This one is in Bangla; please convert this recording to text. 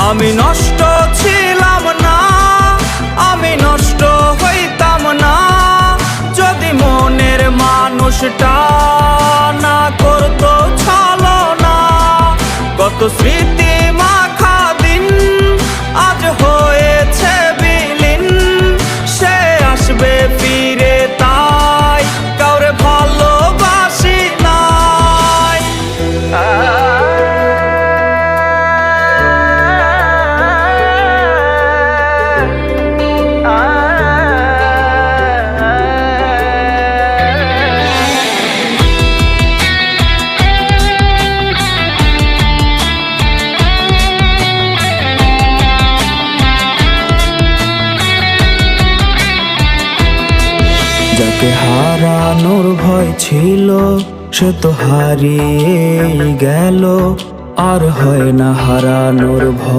আমি নষ্ট ছিলাম না, আমি নষ্ট হইতাম না, যদি মনের মানুষটা না করতো ছলনা। কত স্মৃতি মাখা দিন আজ হয়েছে বিলীন, সে আসবে ফিরে তাই কাউরে ভালোবাসি নাই। যাকে হারানোর ভয় ছিল সে তো হারিয়ে গেল, আর হয় না হারানোর ভয়।